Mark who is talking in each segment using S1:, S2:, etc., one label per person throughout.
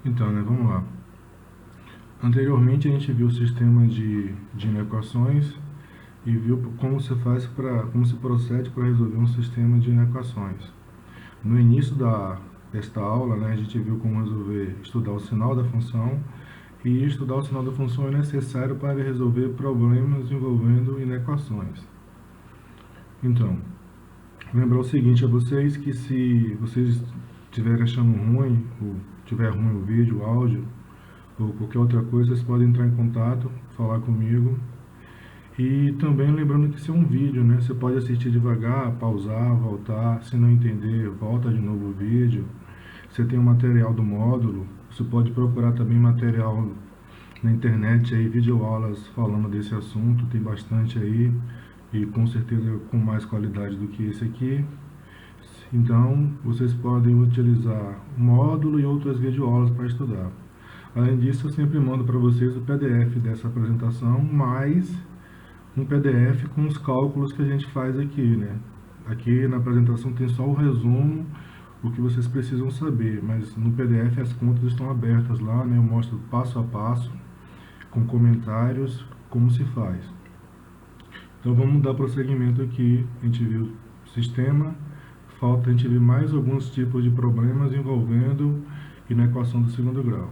S1: Então, né, vamos lá. Anteriormente a gente viu o sistema de inequações e viu como se procede para resolver um sistema de inequações. No início desta aula, né, a gente viu como estudar o sinal da função, e estudar o sinal da função é necessário para resolver problemas envolvendo inequações. Então, lembrar o seguinte a vocês, que se vocês estiverem achando ruim, ou tiver ruim o vídeo, o áudio, ou qualquer outra coisa, vocês podem entrar em contato, falar comigo. E também lembrando que isso é um vídeo, né? Você pode assistir devagar, pausar, voltar. Se não entender, volta de novo o vídeo. Você tem o material do módulo. Você pode procurar também material na internet, aí, videoaulas falando desse assunto. Tem bastante aí. E com certeza com mais qualidade do que esse aqui. Então, vocês podem utilizar o módulo e outras videoaulas para estudar. Além disso, eu sempre mando para vocês o PDF dessa apresentação, mais um PDF com os cálculos que a gente faz aqui, né? Aqui na apresentação tem só o resumo, o que vocês precisam saber, mas no PDF as contas estão abertas lá, né? Eu mostro passo a passo, com comentários, como se faz. Então vamos dar prosseguimento aqui. A gente viu o sistema, falta a gente ver mais alguns tipos de problemas envolvendo inequação do segundo grau.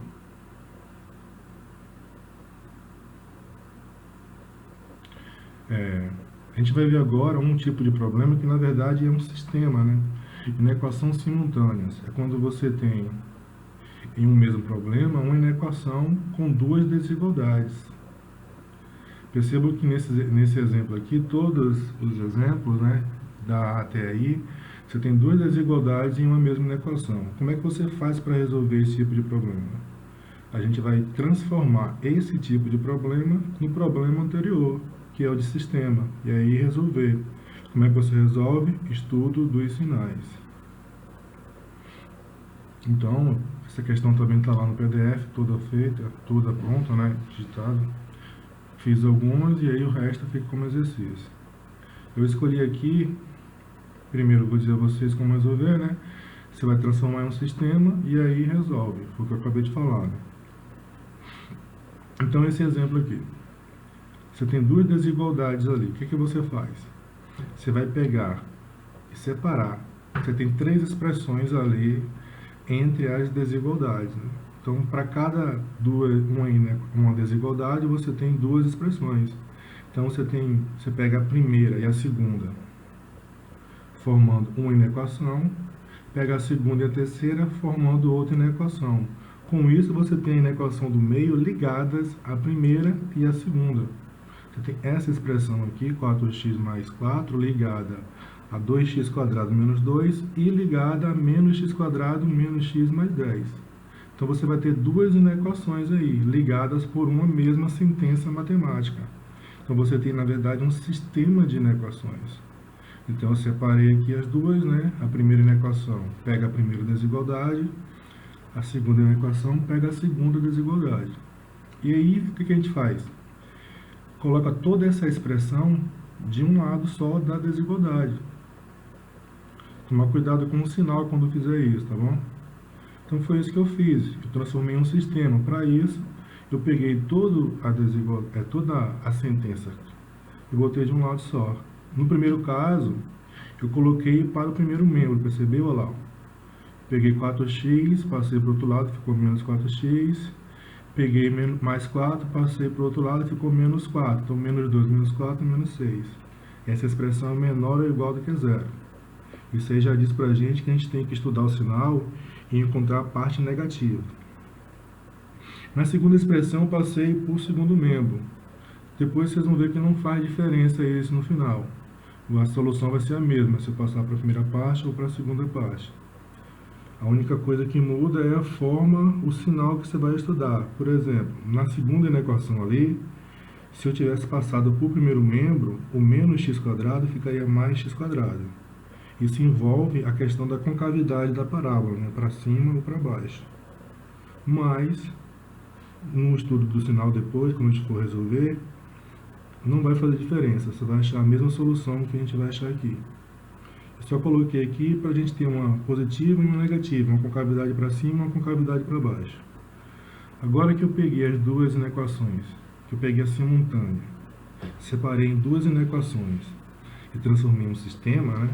S1: A gente vai ver agora um tipo de problema que na verdade é um sistema, né? Inequações simultâneas. É quando você tem em um mesmo problema uma inequação com duas desigualdades. Perceba que nesse exemplo aqui, todos os exemplos, né, da A até aí, você tem duas desigualdades em uma mesma inequação. Como é que você faz para resolver esse tipo de problema? A gente vai transformar esse tipo de problema no problema anterior, que é o de sistema, e aí resolver. Como é que você resolve? Estudo dos sinais. Então, essa questão também está lá no PDF, toda feita, toda pronta, né, digitada. Fiz algumas e aí o resto fica como exercício. Eu escolhi aqui, primeiro vou dizer a vocês como resolver, né? Você vai transformar em um sistema e aí resolve, foi o que eu acabei de falar, né? Então, esse exemplo aqui. Você tem duas desigualdades ali. O que você faz? Você vai pegar e separar. Você tem três expressões ali entre as desigualdades, né? Então, para cada uma desigualdade, você tem duas expressões. Então, você pega a primeira e a segunda, formando uma inequação, pega a segunda e a terceira, formando outra inequação. Com isso, você tem a inequação do meio ligadas à primeira e à segunda. Você tem essa expressão aqui, 4x mais 4, ligada a 2x² menos 2 e ligada a menos x² menos x mais 10. Então, você vai ter duas inequações aí, ligadas por uma mesma sentença matemática. Então, você tem, na verdade, um sistema de inequações. Então, eu separei aqui as duas, né? A primeira inequação pega a primeira desigualdade, a segunda inequação pega a segunda desigualdade. E aí, o que a gente faz? Coloca toda essa expressão de um lado só da desigualdade. Tomar cuidado com o sinal quando fizer isso, tá bom? Então foi isso que eu fiz. Eu transformei em um sistema. Para isso, eu peguei toda a sentença e botei de um lado só. No primeiro caso, eu coloquei para o primeiro membro, percebeu? Olha lá. Peguei 4x, passei para o outro lado, ficou menos 4x. Peguei mais 4, passei para o outro lado e ficou menos 4. Então, menos 2, menos 4, menos 6. Essa expressão é menor ou igual do que zero. Isso aí já diz para a gente que a gente tem que estudar o sinal e encontrar a parte negativa. Na segunda expressão, eu passei por segundo membro. Depois vocês vão ver que não faz diferença isso no final. A solução vai ser a mesma, se eu passar para a primeira parte ou para a segunda parte. A única coisa que muda é a forma, o sinal que você vai estudar. Por exemplo, na segunda inequação ali, se eu tivesse passado por primeiro membro, o menos x² ficaria mais x². Isso envolve a questão da concavidade da parábola, né? Para cima ou para baixo. Mas, no estudo do sinal depois, quando a gente for resolver, não vai fazer diferença. Você vai achar a mesma solução que a gente vai achar aqui. Eu só coloquei aqui para a gente ter uma positiva e uma negativa, uma concavidade para cima e uma concavidade para baixo. Agora que eu peguei as duas inequações, que eu peguei a simultânea, separei em duas inequações e transformei em um sistema, né?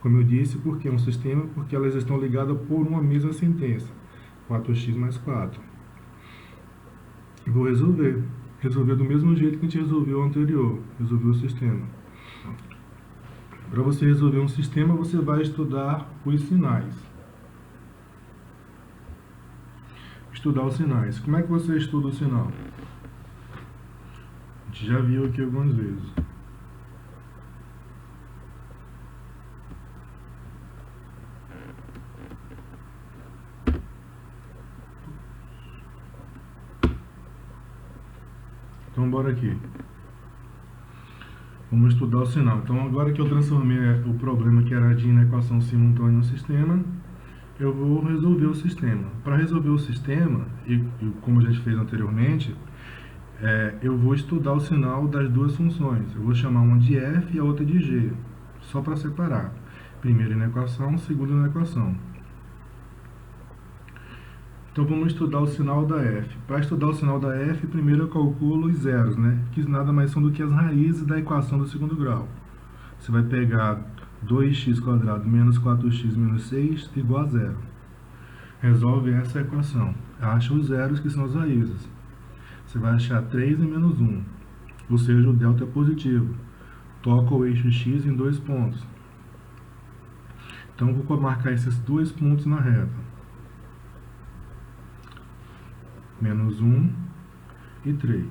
S1: Como eu disse, por que é um sistema? Porque elas estão ligadas por uma mesma sentença, 4x mais 4. E vou resolver. Resolver do mesmo jeito que a gente resolveu o anterior, resolver o sistema. Para você resolver um sistema, você vai estudar os sinais. Estudar os sinais. Como é que você estuda o sinal? A gente já viu aqui algumas vezes. Então, bora aqui. Vamos estudar o sinal. Então, agora que eu transformei o problema que era de inequação simultânea no sistema, eu vou resolver o sistema. Para resolver o sistema, e como a gente fez anteriormente, eu vou estudar o sinal das duas funções. Eu vou chamar uma de f e a outra de g, só para separar. Primeira inequação, segunda inequação. Então vamos estudar o sinal da f. Para estudar o sinal da f, primeiro eu calculo os zeros, né? Que nada mais são do que as raízes da equação do segundo grau. Você vai pegar 2x² menos 4x menos 6 igual a zero. Resolve essa equação. Acha os zeros que são as raízes. Você vai achar 3 e menos 1, ou seja, o delta é positivo. Toca o eixo x em 2 pontos. Então eu vou marcar esses 2 pontos na reta. Menos 1 e 3.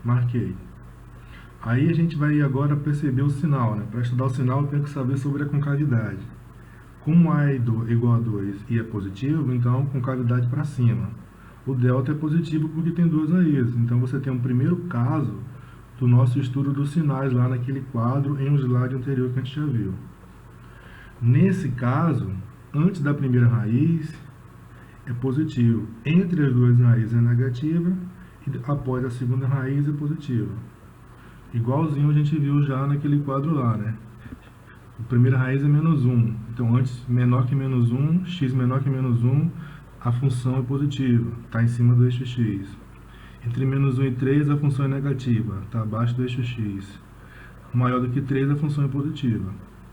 S1: Marquei. Aí a gente vai agora perceber o sinal, né? Para estudar o sinal eu tenho que saber sobre a concavidade. Como A é igual a 2 e é positivo, então concavidade para cima. O delta é positivo porque tem duas raízes. Então você tem um primeiro caso do nosso estudo dos sinais lá naquele quadro em um slide anterior que a gente já viu. Nesse caso, antes da primeira raiz, é positivo. Entre as duas raízes é negativa e após a segunda raiz é positiva. Igualzinho a gente viu já naquele quadro lá, né? A primeira raiz é menos 1. Então, antes menor que menos 1, x menor que menos 1, a função é positiva. Está em cima do eixo x. Entre menos 1 e 3, a função é negativa. Está abaixo do eixo x. Maior do que 3, a função é positiva.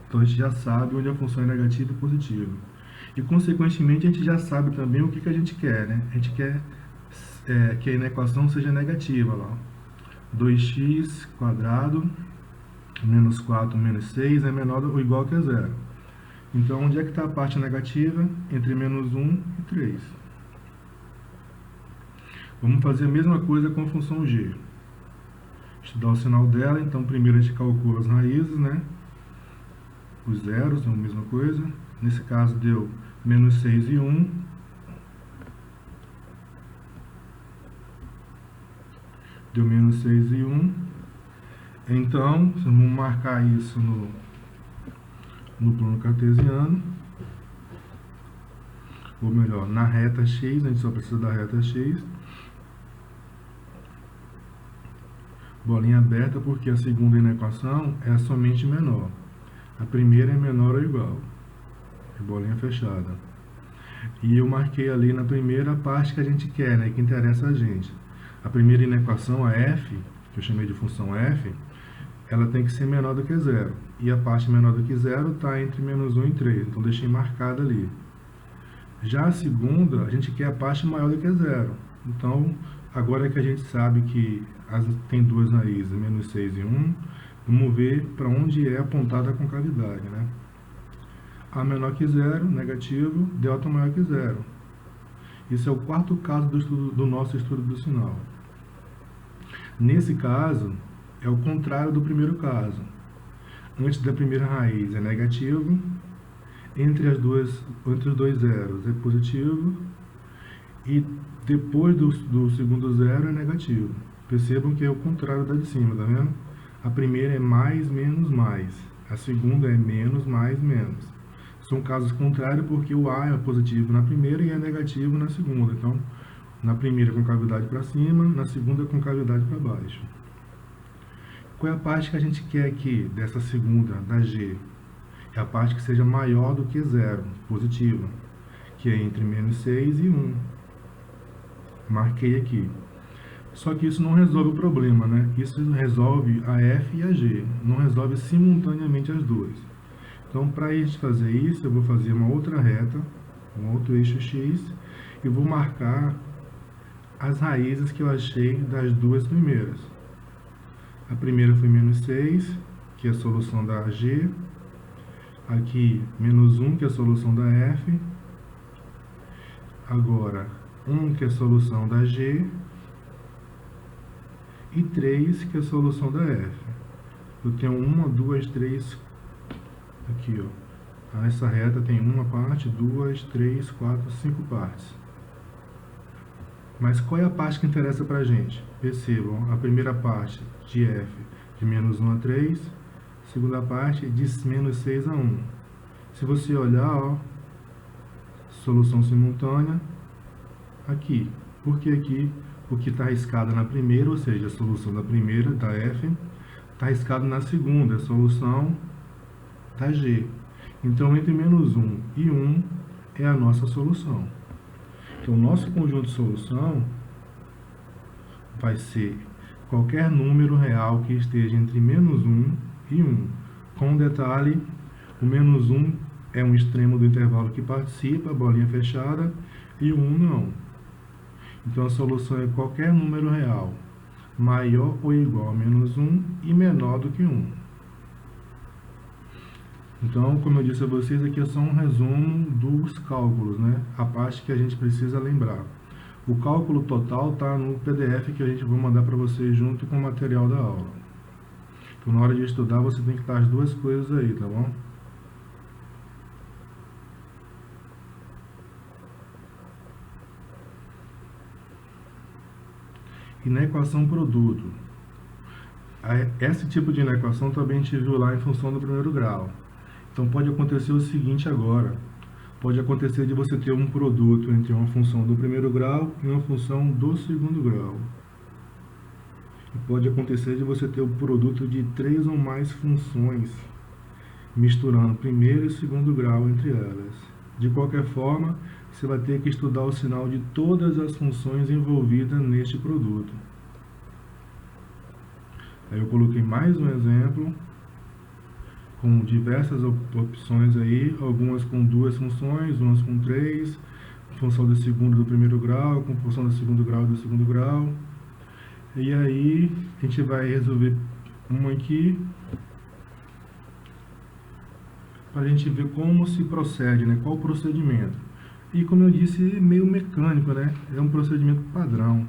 S1: Então, a gente já sabe onde a função é negativa e positiva. E, consequentemente, a gente já sabe também o que a gente quer, né? A gente quer que a inequação seja negativa, lá. 2x² menos 4 menos 6 é menor ou igual que a zero. Então, onde é que está a parte negativa? Entre menos 1 e 3. Vamos fazer a mesma coisa com a função g. Estudar o sinal dela, então primeiro a gente calcula as raízes, né? Os zeros são a mesma coisa. Nesse caso deu menos 6 e 1. Deu menos 6 e 1. Então, vamos marcar isso no plano cartesiano. Ou melhor, na reta x, a gente só precisa da reta x. Bolinha aberta porque a segunda inequação é somente menor. A primeira é menor ou igual. Bolinha fechada. E eu marquei ali na primeira parte que a gente quer, né, que interessa a gente. A primeira inequação, a f, que eu chamei de função f, ela tem que ser menor do que zero. E a parte menor do que zero está entre menos 1 e 3. Então, deixei marcada ali. Já a segunda, a gente quer a parte maior do que zero. Então, agora que a gente sabe que tem duas raízes, menos 6 e 1, vamos ver para onde é apontada a concavidade, né? A menor que zero, negativo, delta maior que zero. Isso é o quarto caso do nosso estudo do sinal. Nesse caso, é o contrário do primeiro caso. Antes da primeira raiz é negativo, entre os dois zeros é positivo, e depois do segundo zero é negativo. Percebam que é o contrário da de cima, tá vendo? A primeira é mais, menos, mais. A segunda é menos, mais, menos. São casos contrários porque o A é positivo na primeira e é negativo na segunda. Então, na primeira com cavidade para cima, na segunda com cavidade para baixo. Qual é a parte que a gente quer aqui, dessa segunda, da G? É a parte que seja maior do que zero, positiva, que é entre menos 6 e 1. Marquei aqui. Só que isso não resolve o problema, né? Isso resolve a F e a G, não resolve simultaneamente as duas. Então, para a gente fazer isso, eu vou fazer uma outra reta, um outro eixo X, e vou marcar as raízes que eu achei das duas primeiras. A primeira foi menos 6, que é a solução da G. Aqui, menos 1, que é a solução da F. Agora, 1, que é a solução da G. E 3, que é a solução da F. Eu tenho 1, 2, 3, aqui, ó. Nessa reta tem uma parte, 2, 3, 4, 5 partes. Mas qual é a parte que interessa pra gente? Percebam, a primeira parte de F de menos 1 a 3, a segunda parte de menos 6 a 1. Se você olhar, ó, solução simultânea, aqui. Por que aqui? Porque está arriscado na primeira, ou seja, a solução da primeira, da F, está arriscado na segunda, a solução da G. Então, entre menos 1 e 1 é a nossa solução. Então, o nosso conjunto de solução vai ser qualquer número real que esteja entre menos 1 e 1. Com detalhe, o menos 1 é um extremo do intervalo que participa, bolinha fechada, e o 1 não. Então, a solução é qualquer número real maior ou igual a menos 1 e menor do que 1. Então, como eu disse a vocês, aqui é só um resumo dos cálculos, né? A parte que a gente precisa lembrar. O cálculo total está no PDF que a gente vai mandar para vocês junto com o material da aula. Então, na hora de estudar, você tem que estar as duas coisas aí, tá bom? E na equação produto, esse tipo de inequação também a gente viu lá em função do primeiro grau. Então pode acontecer o seguinte agora, pode acontecer de você ter um produto entre uma função do primeiro grau e uma função do segundo grau. E pode acontecer de você ter o produto de 3 ou mais funções, misturando primeiro e segundo grau entre elas. De qualquer forma, você vai ter que estudar o sinal de todas as funções envolvidas neste produto. Aí eu coloquei mais um exemplo, com diversas opções aí, algumas com 2 funções, umas com 3, função do segundo do primeiro grau, com função do segundo grau do segundo grau. E aí a gente vai resolver uma aqui, para a gente ver como se procede, né? Qual o procedimento. E como eu disse, meio mecânico, né? É um procedimento padrão.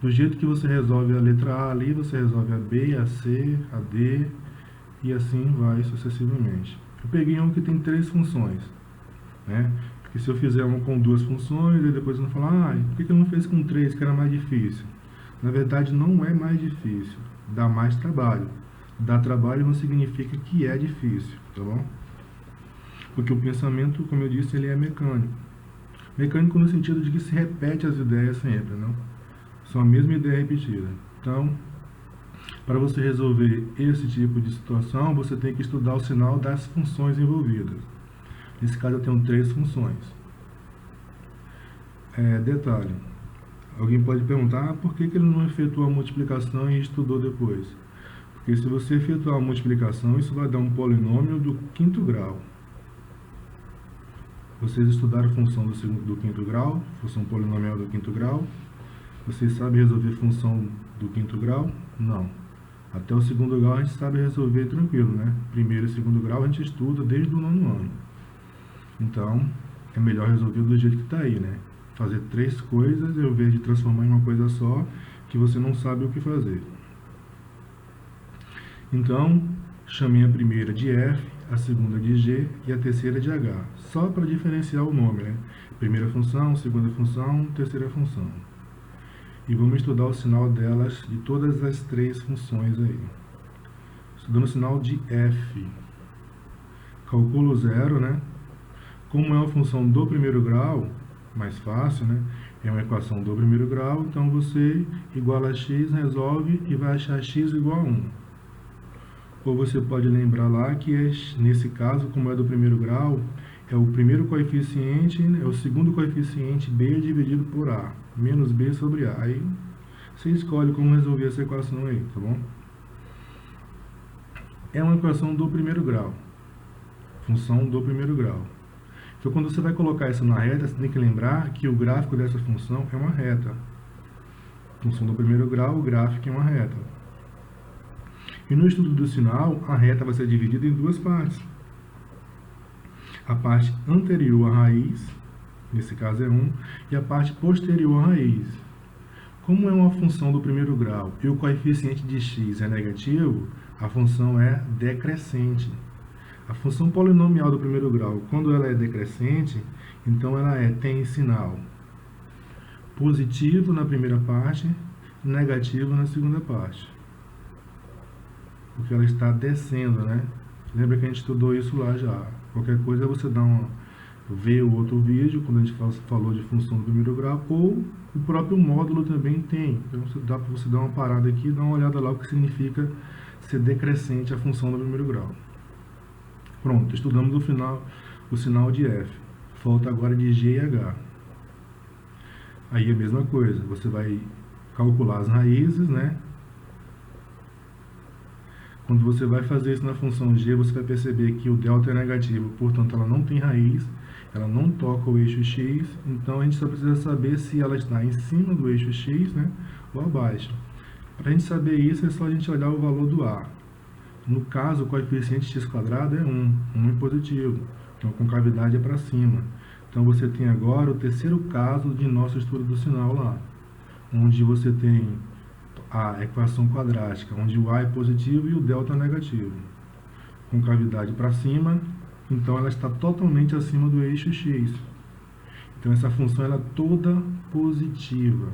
S1: Do jeito que você resolve a letra A ali, você resolve a B, a C, a D, e assim vai sucessivamente. Eu peguei um que tem 3 funções, né? Porque se eu fizer uma com 2 funções, e depois eu vou falar, por que eu não fez com 3, que era mais difícil? Na verdade, não é mais difícil, dá mais trabalho. Dar trabalho não significa que é difícil, tá bom? Porque o pensamento, como eu disse, ele é mecânico. Mecânico no sentido de que se repete as ideias sempre, não? São a mesma ideia repetida. Então, para você resolver esse tipo de situação, você tem que estudar o sinal das funções envolvidas. Nesse caso, eu tenho 3 funções. Detalhe, alguém pode perguntar, por que ele não efetuou a multiplicação e estudou depois? Porque se você efetuar a multiplicação, isso vai dar um polinômio do 5º grau. Vocês estudaram função do 5º grau, função polinomial do 5º grau. Vocês sabem resolver função do 5º grau? Não. Até o 2º grau a gente sabe resolver tranquilo, né? Primeiro e 2º grau a gente estuda desde o 9º ano. Então, é melhor resolver do jeito que está aí, né? Fazer 3 coisas ao invés de transformar em uma coisa só, que você não sabe o que fazer. Então, chamei a primeira de F, a segunda de G e a terceira de H. Só para diferenciar o nome, né? Primeira função, segunda função, terceira função. E vamos estudar o sinal delas, de todas as 3 funções aí. Estudando o sinal de F. Calculo 0, né? Como é uma função do primeiro grau, mais fácil, né? É uma equação do primeiro grau, então você iguala a x, resolve e vai achar x igual a 1. Ou você pode lembrar lá que, nesse caso, como é do primeiro grau, é o primeiro coeficiente, é o segundo coeficiente b dividido por a, menos b sobre a. Aí você escolhe como resolver essa equação aí, tá bom? É uma equação do primeiro grau, função do primeiro grau. Então, quando você vai colocar isso na reta, você tem que lembrar que o gráfico dessa função é uma reta. Função do primeiro grau, o gráfico é uma reta. E no estudo do sinal, a reta vai ser dividida em duas partes. A parte anterior à raiz, nesse caso é 1, e a parte posterior à raiz. Como é uma função do primeiro grau e o coeficiente de x é negativo, a função é decrescente. A função polinomial do primeiro grau, quando ela é decrescente, então ela tem sinal positivo na primeira parte, negativo na segunda parte. Porque ela está descendo, né? Lembra que a gente estudou isso lá já. Qualquer coisa você vê o outro vídeo, quando a gente falou de função do primeiro grau, ou o próprio módulo também tem. Então dá para você dar uma parada aqui e dar uma olhada lá o que significa ser decrescente a função do primeiro grau. Pronto, estudamos o sinal de F. Falta agora de G e H. Aí é a mesma coisa, você vai calcular as raízes, né? Quando você vai fazer isso na função G, você vai perceber que o delta é negativo, portanto ela não tem raiz, ela não toca o eixo X, então a gente só precisa saber se ela está em cima do eixo X, né, ou abaixo. Para a gente saber isso, é só a gente olhar o valor do A. No caso, o coeficiente x² é 1 é positivo, então a concavidade é para cima. Então você tem agora o terceiro caso de nosso estudo do sinal lá, onde você tem a equação quadrática, onde o A é positivo e o delta é negativo. Concavidade para cima, então ela está totalmente acima do eixo x. Então essa função ela é toda positiva,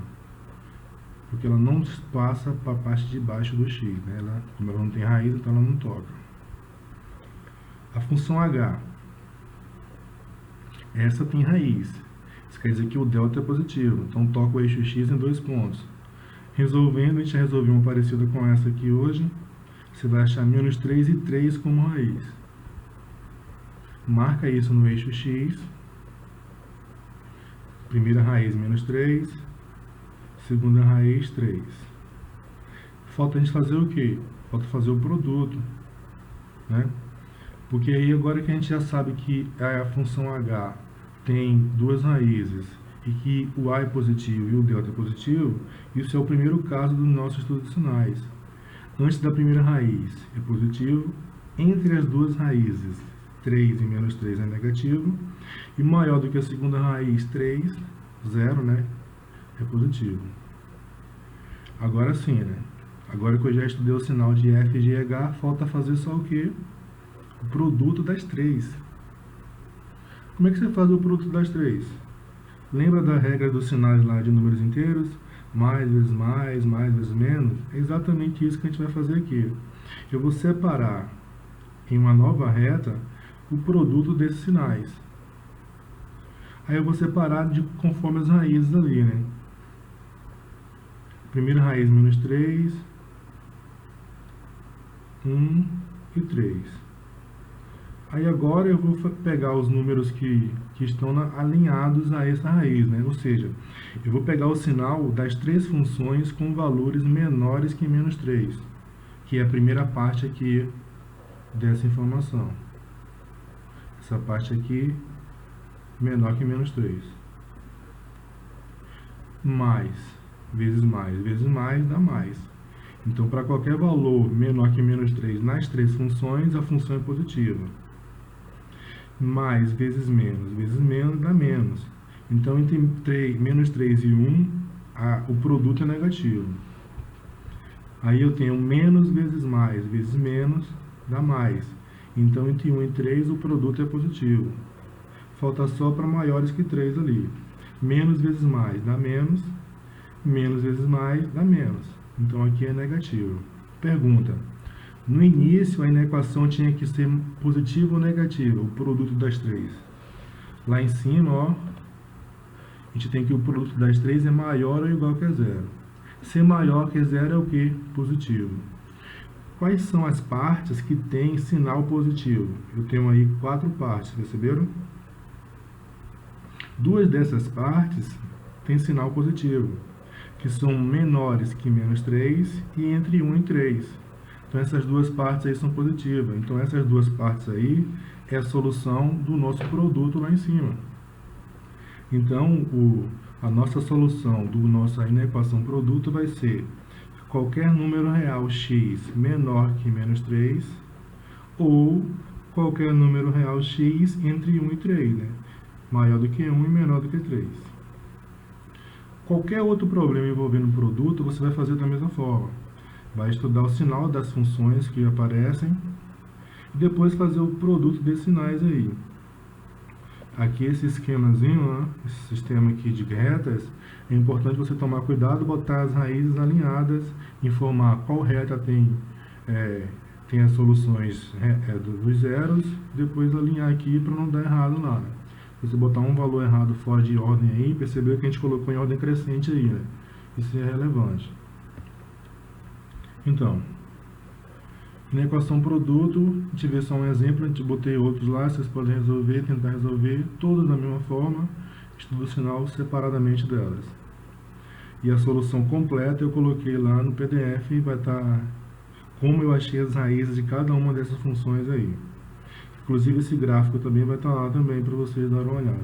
S1: porque ela não passa para a parte de baixo do x, né? Como ela não tem raiz, então ela não toca. A função h, essa tem raiz. Isso quer dizer que o delta é positivo, então toca o eixo x em 2 pontos. Resolvendo, a gente já resolveu uma parecida com essa aqui hoje. Você vai achar menos 3 e 3 como raiz. Marca isso no eixo x. Primeira raiz, menos 3. Segunda raiz, 3. Falta a gente fazer o quê? Falta fazer o produto, né? Porque aí agora que a gente já sabe que a função h tem duas raízes e que o a é positivo e o delta é positivo, isso é o primeiro caso do nosso estudo de sinais. Antes da primeira raiz é positivo, entre as duas raízes, 3 e menos 3 é negativo, e maior do que a segunda raiz, 3, 0, né, é positivo. Agora sim, né? Agora que eu já estudei o sinal de F, G e H, falta fazer só o quê? O produto das três. Como é que você faz o produto das três? Lembra da regra dos sinais lá de números inteiros? Mais vezes mais vezes menos? É exatamente isso que a gente vai fazer aqui. Eu vou separar em uma nova reta o produto desses sinais. Aí eu vou separar conforme as raízes ali, né? Primeira raiz, menos 3, 1 e 3. Aí agora eu vou pegar os números que estão alinhados a essa raiz, né? Ou seja, eu vou pegar o sinal das três funções com valores menores que menos 3, que é a primeira parte aqui dessa informação. Essa parte aqui, menor que menos 3. Vezes mais dá mais. Então, para qualquer valor menor que menos 3 nas três funções, a função é positiva. Mais vezes menos dá menos. Então, entre menos 3 e 1, o produto é negativo. Aí eu tenho menos vezes menos dá mais. Então, entre 1 e 3, o produto é positivo. Falta só para maiores que 3 ali. Menos vezes mais dá menos. Menos vezes mais dá menos. Então, aqui é negativo. Pergunta. No início, a inequação tinha que ser positiva ou negativa, o produto das três. Lá em cima, ó, a gente tem que o produto das três é maior ou igual que a zero. Ser maior que zero é o quê? Positivo. Quais são as partes que têm sinal positivo? Eu tenho aí 4 partes, perceberam? Duas dessas partes têm sinal positivo, que são menores que menos 3 e entre 1 e 3. Então essas duas partes aí são positivas. Então essas duas partes aí é a solução do nosso produto lá em cima. Então a nossa solução do nossa inequação produto vai ser qualquer número real x menor que menos 3 ou qualquer número real x entre 1 e 3, né? Maior do que 1 e menor do que 3. Qualquer outro problema envolvendo o produto, você vai fazer da mesma forma. Vai estudar o sinal das funções que aparecem e depois fazer o produto desses sinais aí. Aqui esse esquemazinho, né, esse sistema aqui de retas, é importante você tomar cuidado, botar as raízes alinhadas, informar qual reta tem as soluções dos zeros, depois alinhar aqui para não dar errado nada. Se você botar um valor errado fora de ordem aí, percebeu que a gente colocou em ordem crescente aí, né? Isso é relevante. Então, na equação produto, a gente vê só um exemplo, a gente botei outros lá, vocês podem resolver, tentar resolver, todos da mesma forma, estudo o sinal separadamente delas. E a solução completa eu coloquei lá no PDF e vai estar como eu achei as raízes de cada uma dessas funções aí. Inclusive esse gráfico também vai estar lá também para vocês darem uma olhada.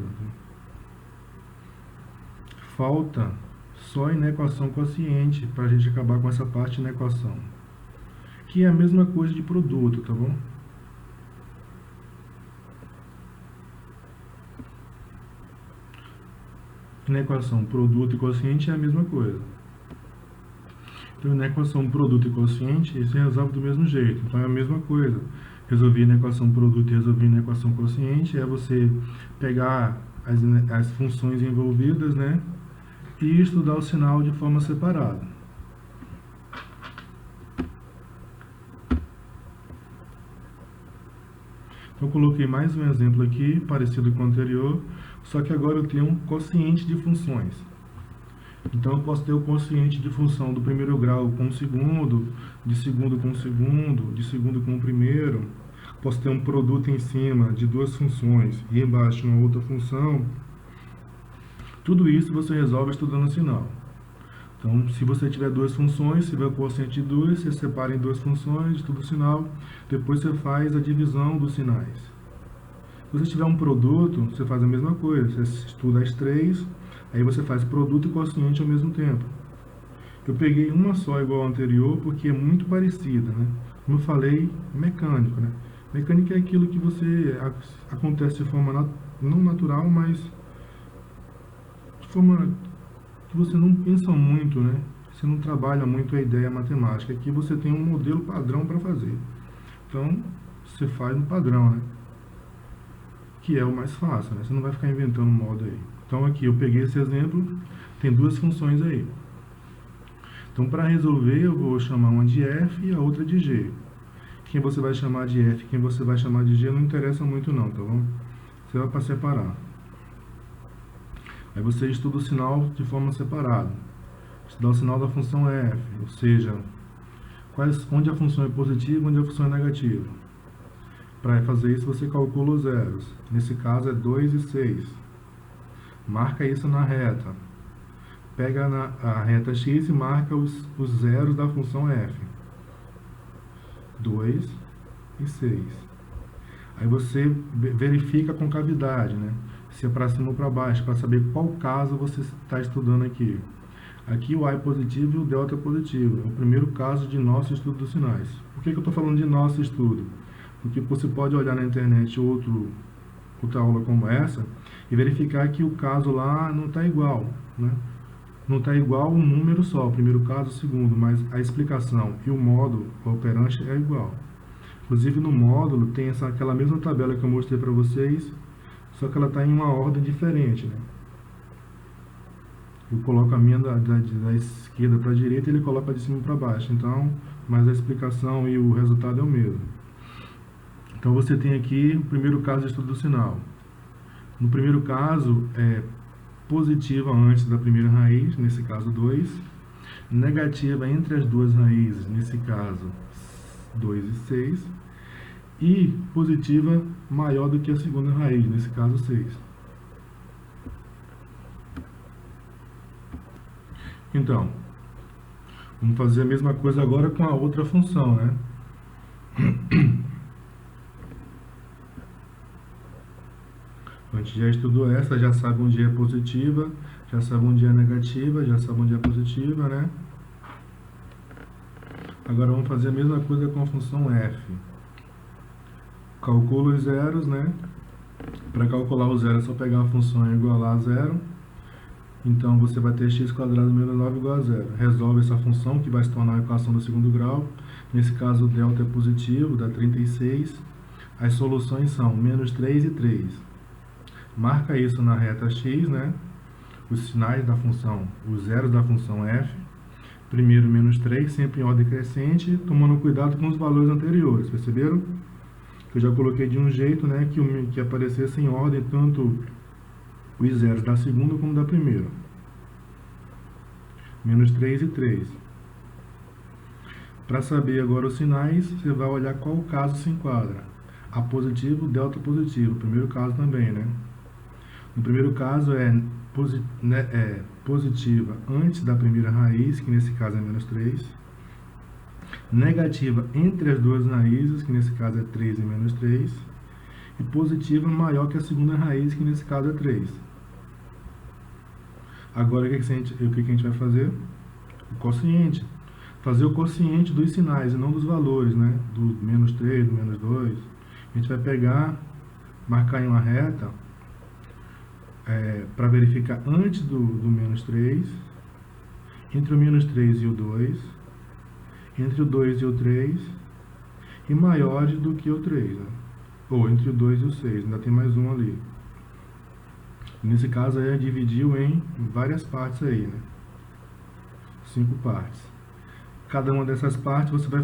S1: Falta só a inequação quociente para a gente acabar com essa parte de inequação, que é a mesma coisa de produto, tá bom? Inequação produto e quociente é a mesma coisa. Então, na equação produto e quociente, se resolve do mesmo jeito. Então, é a mesma coisa. Resolver na equação produto e resolver na equação quociente é você pegar as funções envolvidas, né, e estudar o sinal de forma separada. Então, eu coloquei mais um exemplo aqui, parecido com o anterior, só que agora eu tenho um quociente de funções. Então, eu posso ter o quociente de função do primeiro grau com o segundo, de segundo com o segundo, de segundo com o primeiro. Posso ter um produto em cima de duas funções e embaixo uma outra função. Tudo isso você resolve estudando o sinal. Então, se você tiver duas funções, se tiver o quociente de duas, você separa em duas funções, estuda o sinal, depois você faz a divisão dos sinais. Se você tiver um produto, você faz a mesma coisa, você estuda as três, aí você faz produto e quociente ao mesmo tempo. Eu peguei uma só igual ao anterior porque é muito parecida, né? Como eu falei, mecânico, né? Mecânica é aquilo que você acontece de forma não natural, mas de forma que você não pensa muito, né? Você não trabalha muito a ideia matemática. Aqui você tem um modelo padrão para fazer. Então, você faz no padrão, né? Que é o mais fácil, né? Você não vai ficar inventando modo aí. Então, aqui eu peguei esse exemplo, tem duas funções aí. Então, para resolver, eu vou chamar uma de f e a outra de g. Quem você vai chamar de f, quem você vai chamar de g, não interessa muito não, tá bom? Você vai para separar. Aí você estuda o sinal de forma separada. Estudar o sinal da função f, ou seja, onde a função é positiva e onde a função é negativa. Para fazer isso, você calcula os zeros. Nesse caso é 2 e 6. Marca isso na reta. Pega a reta x e marca os zeros da função f. 2 e 6. Aí você verifica a concavidade, né? Se é para cima ou para baixo, para saber qual caso você está estudando aqui. Aqui o A é positivo e o delta é positivo. É o primeiro caso de nosso estudo dos sinais. Por que eu estou falando de nosso estudo? Porque você pode olhar na internet outra aula como essa e verificar que o caso lá não está igual, né? Não está igual um número só, o primeiro caso, o segundo, mas a explicação e o módulo operante é igual. Inclusive no módulo tem aquela mesma tabela que eu mostrei para vocês, só que ela está em uma ordem diferente, né? Eu coloco a minha da esquerda para a direita e ele coloca de cima para baixo, então, mas a explicação e o resultado é o mesmo. Então você tem aqui o primeiro caso de estudo do sinal. No primeiro caso, é positiva antes da primeira raiz, nesse caso 2, negativa entre as duas raízes, nesse caso 2 e 6, e positiva maior do que a segunda raiz, nesse caso 6. Então, vamos fazer a mesma coisa agora com a outra função, né? A gente já estudou essa, já sabe onde é positiva, já sabe onde é negativa, já sabe onde é positiva, né? Agora vamos fazer a mesma coisa com a função f. Calcula os zeros, né? Para calcular o zero é só pegar a função igual a zero. Então você vai ter x² menos 9 igual a zero. Resolve essa função que vai se tornar a equação do segundo grau. Nesse caso o delta é positivo, dá 36. As soluções são menos 3 e 3. Marca isso na reta x, né? Os sinais da função, os zeros da função f. Primeiro menos 3, sempre em ordem crescente, tomando cuidado com os valores anteriores, perceberam? Eu já coloquei de um jeito, né, que aparecesse em ordem tanto os zeros da segunda como da primeira. Menos 3 e 3. Para saber agora os sinais, você vai olhar qual caso se enquadra. A positivo, delta positivo. Primeiro caso também, né? No primeiro caso é positiva antes da primeira raiz, que nesse caso é menos 3. Negativa entre as duas raízes, que nesse caso é 3 e menos 3. E positiva maior que a segunda raiz, que nesse caso é 3. Agora, o que a gente vai fazer? O quociente. Fazer o quociente dos sinais e não dos valores, né? Do menos 3, do menos 2. A gente vai pegar, marcar em uma reta, para verificar antes do menos 3, entre o menos 3 e o 2, entre o 2 e o 3, e maiores do que o 3, né? Ou entre o 2 e o 6, ainda tem mais um ali. Nesse caso aí, dividiu em várias partes aí, né? 5 partes. Cada uma dessas partes você vai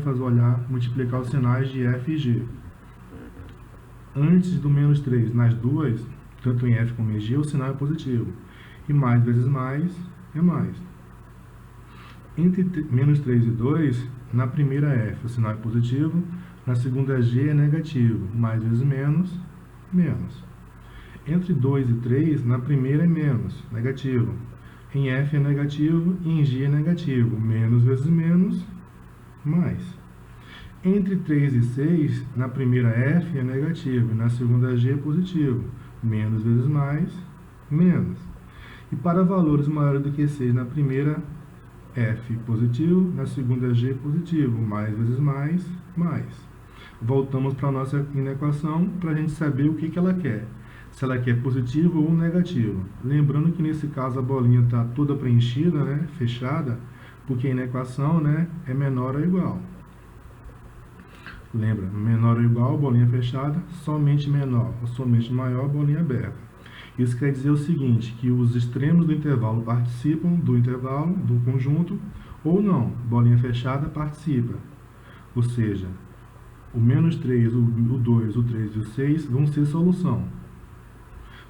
S1: multiplicar os sinais de f e g. Antes do menos 3, nas duas, tanto em f como em g, o sinal é positivo. E mais vezes mais é mais. Entre menos 3 e 2, na primeira f o sinal é positivo, na segunda g é negativo. Mais vezes menos, menos. Entre 2 e 3, na primeira é menos, negativo. Em f é negativo e em g é negativo. Menos vezes menos, mais. Entre 3 e 6, na primeira f é negativo e na segunda g é positivo. Menos vezes mais, menos. E para valores maiores do que 6, na primeira f positivo, na segunda g positivo. Mais vezes mais, mais. Voltamos para a nossa equação para a gente saber o que ela quer. Se ela quer positivo ou negativo. Lembrando que nesse caso a bolinha está toda preenchida, né, fechada, porque na equação, né, é menor ou igual. Lembra, menor ou igual, bolinha fechada, somente menor ou somente maior, bolinha aberta. Isso quer dizer o seguinte, que os extremos do intervalo participam do intervalo, do conjunto, ou não, bolinha fechada participa. Ou seja, o menos 3, o 2, o 3 e o 6 vão ser solução.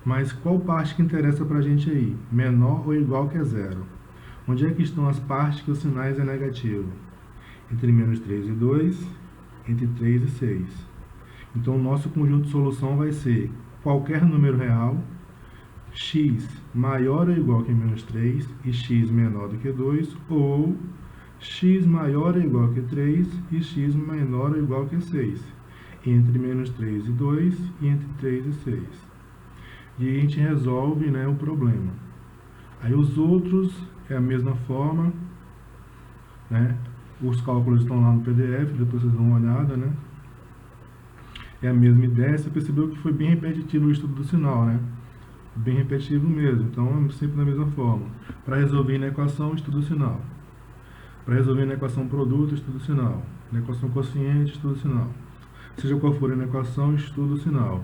S1: Mas qual parte que interessa para a gente aí? Menor ou igual que a zero? Onde é que estão as partes que os sinais é negativo? Entre menos 3 e 2, entre 3 e 6. Então, o nosso conjunto de solução vai ser qualquer número real, x maior ou igual que menos 3 e x menor do que 2, ou x maior ou igual que 3 e x menor ou igual que 6, entre menos 3 e 2 e entre 3 e 6. E a gente resolve, né, o problema. Aí os outros é a mesma forma, né? Os cálculos estão lá no PDF, depois vocês dão uma olhada, né? É a mesma ideia, você percebeu que foi bem repetitivo o estudo do sinal, né? Bem repetitivo mesmo, então é sempre da mesma forma. Para resolver na equação, estudo sinal. Para resolver na equação produto, estudo sinal. Na equação quociente, estudo sinal. Seja qual for a equação, estudo sinal.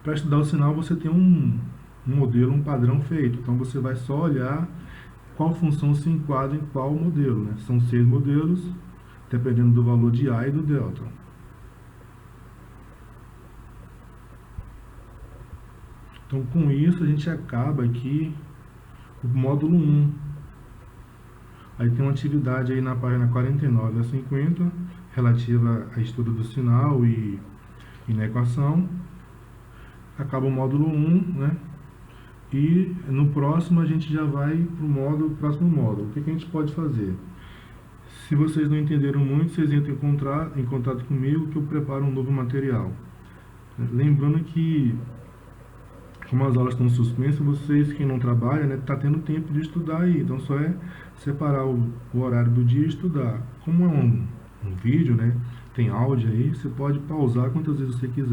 S1: Para estudar o sinal, você tem um modelo, um padrão feito. Então, você vai só olhar qual função se enquadra em qual modelo, né? São 6 modelos, dependendo do valor de A e do delta. Então, com isso, a gente acaba aqui o módulo 1. Aí tem uma atividade aí na página 49 a 50, relativa a estudo do sinal e na equação. Acaba o módulo 1, né? e no próximo a gente já vai para o próximo módulo. O que a gente pode fazer? Se vocês não entenderam muito, vocês entram em contato comigo que eu preparo um novo material. Lembrando que, como as aulas estão suspensas, vocês que não trabalham, né, tá tendo tempo de estudar aí. Então só é separar o horário do dia e estudar. Como é um vídeo, né, tem áudio aí, você pode pausar quantas vezes você quiser.